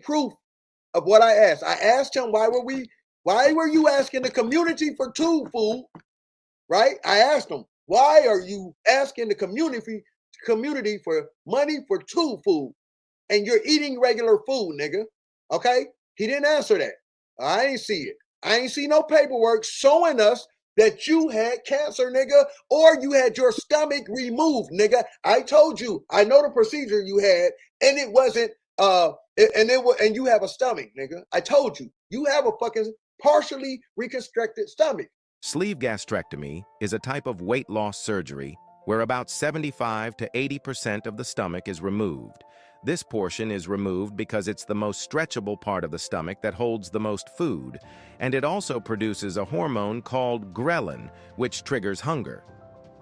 proof of what I asked. I asked him, why were you asking the community for tube food? Right? I asked him, why are you asking the community for money for tube food? And you're eating regular food, nigga. Okay? He didn't answer that. I ain't see it. I ain't see no paperwork showing us that you had cancer, nigga, or you had your stomach removed, nigga. I told you, I know the procedure you had, and it wasn't, and you have a stomach, nigga. I told you, you have a fucking partially reconstructed stomach. Sleeve gastrectomy is a type of weight loss surgery where about 75 to 80% of the stomach is removed. This portion is removed because it's the most stretchable part of the stomach that holds the most food, and it also produces a hormone called ghrelin, which triggers hunger.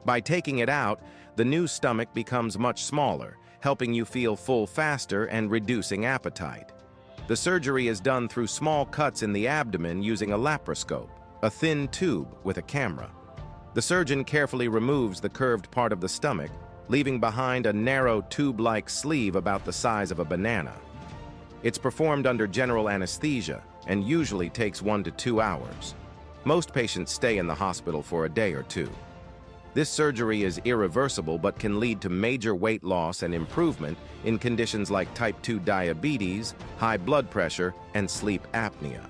By taking it out, the new stomach becomes much smaller, helping you feel full faster and reducing appetite. The surgery is done through small cuts in the abdomen using a laparoscope, a thin tube with a camera. The surgeon carefully removes the curved part of the stomach, leaving behind a narrow tube-like sleeve about the size of a banana. It's performed under general anesthesia and usually takes 1 to 2 hours. Most patients stay in the hospital for a day or two. This surgery is irreversible but can lead to major weight loss and improvement in conditions like type 2 diabetes, high blood pressure, and sleep apnea.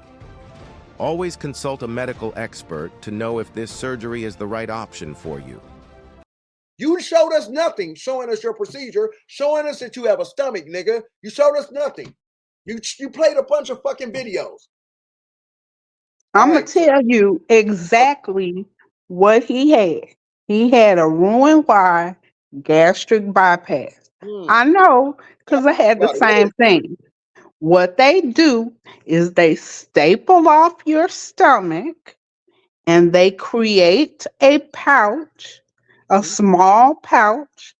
Always consult a medical expert to know if this surgery is the right option for you. You showed us nothing showing us your procedure, showing us that you have a stomach, nigga. You showed us nothing. You played a bunch of fucking videos. I'm going to tell you exactly what he had. He had a Roux-en-Y gastric bypass. I know, because I had the same thing. What they do is they staple off your stomach and they create a pouch, a small pouch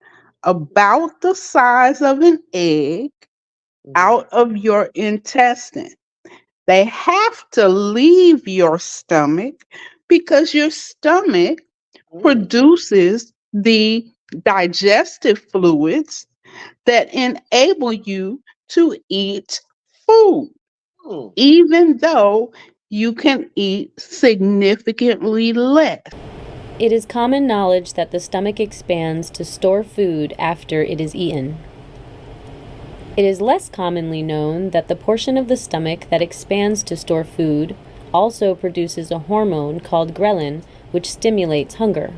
about the size of an egg out of your intestine. They have to leave your stomach because your stomach produces the digestive fluids that enable you to eat food, even though you can eat significantly less. It is common knowledge that the stomach expands to store food after it is eaten. It is less commonly known that the portion of the stomach that expands to store food also produces a hormone called ghrelin, which stimulates hunger.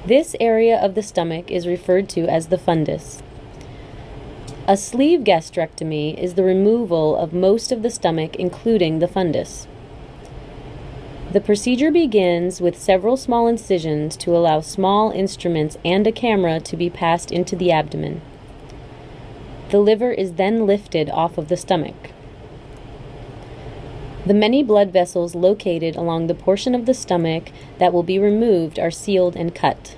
This area of the stomach is referred to as the fundus. A sleeve gastrectomy is the removal of most of the stomach, including the fundus. The procedure begins with several small incisions to allow small instruments and a camera to be passed into the abdomen. The liver is then lifted off of the stomach. The many blood vessels located along the portion of the stomach that will be removed are sealed and cut.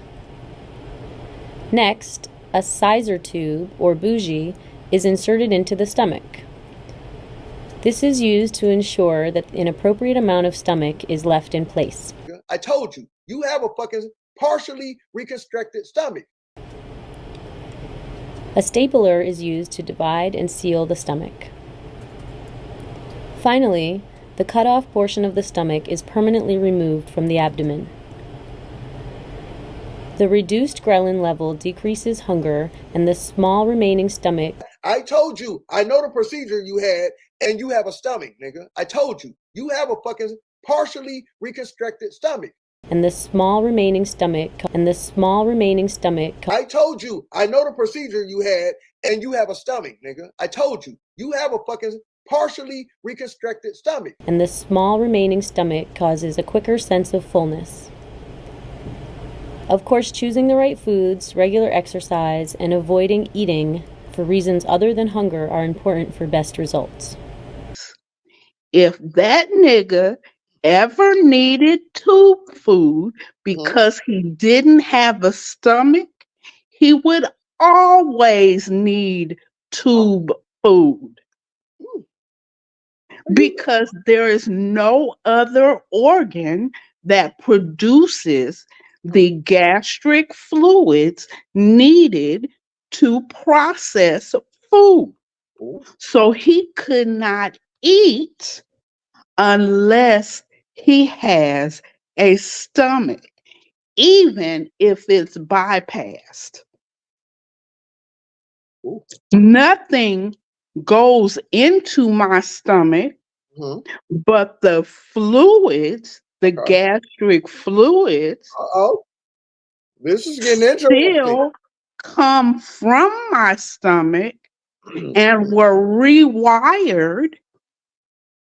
Next, a Sizer tube, or bougie, is inserted into the stomach. This is used to ensure that an appropriate amount of stomach is left in place. I told you, you have a fucking partially reconstructed stomach. A stapler is used to divide and seal the stomach. Finally, the cut-off portion of the stomach is permanently removed from the abdomen. The reduced ghrelin level decreases hunger, and the small remaining stomach... I told you, I know the procedure you had, and you have a stomach, nigga. I told you, you have a fucking partially reconstructed stomach. And the small remaining stomach... I told you, I know the procedure you had, and you have a stomach, nigga. I told you, you have a fucking partially reconstructed stomach. And the small remaining stomach causes a quicker sense of fullness. Of course, choosing the right foods, regular exercise, and avoiding eating for reasons other than hunger are important for best results. If that nigga ever needed tube food because he didn't have a stomach, he would always need tube food. Because there is no other organ that produces the gastric fluids needed to process food. So he could not eat unless he has a stomach, even if it's bypassed. Nothing goes into my stomach, but the fluids, the gastric fluids, this is getting interesting. Still come from my stomach and were rewired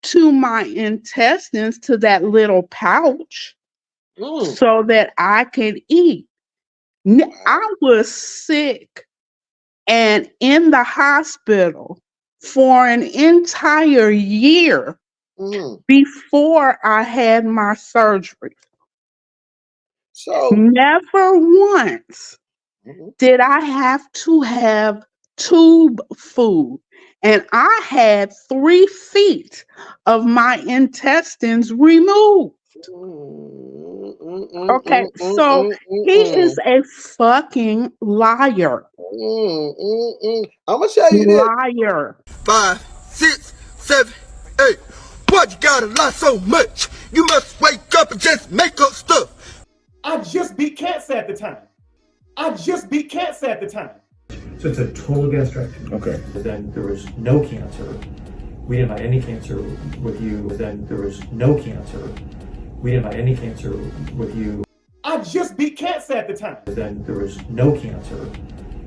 to my intestines, to that little pouch, so that I could eat. I was sick and in the hospital for an entire year before I had my surgery. So never once did I have to have tube food. And I had 3 feet of my intestines removed. Okay, so he is a fucking liar. I'm gonna tell you this. Liar. 5, 6, 7, 8. Why you gotta lie so much? You must wake up and just make up stuff. I just beat cancer at the time. So it's a total gastrectomy. Okay. But then there was no cancer. We didn't find any cancer with you. But then there was no cancer. We didn't find any cancer with you. I just beat cancer at the time. But then there was no cancer.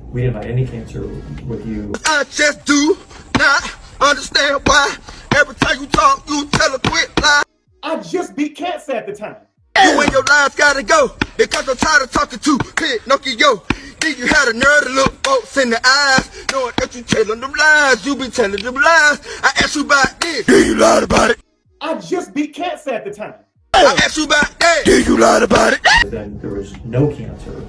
We didn't find any cancer with you. I just do not understand why every time you talk, you tell a quick lie. I just beat cancer at the time. You and your lies gotta go because I'm tired of talking to Pinocchio. Then you had a nerve to look folks in the eyes, knowing that you telling them lies. You been telling them lies. I asked you about this. Yeah, you lied about it. I just beat cancer at the time. I asked you about that. Yeah, you lied about it. But then there was no cancer.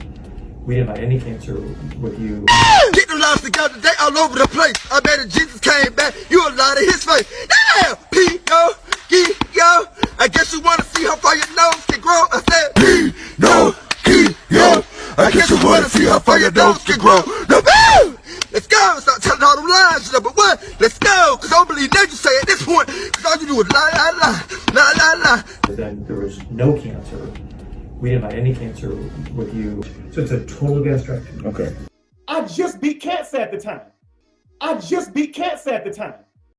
We didn't find any cancer with you. Get them lies together, they all over the place. I bet if Jesus came back, you a lie to his face. Damn, P-O-G-O. I guess you wanna see how far your nose can grow. I said P-No-G-O. I guess you wanna see how far your nose can grow. No, let's go, start telling all them lies, number one. Let's go, cause I don't believe nothing you say at this point. Cause all you do is lie. But then there was no cancer. We didn't find any cancer with you. So it's a total gastrectomy. Okay. I just beat cancer at the time.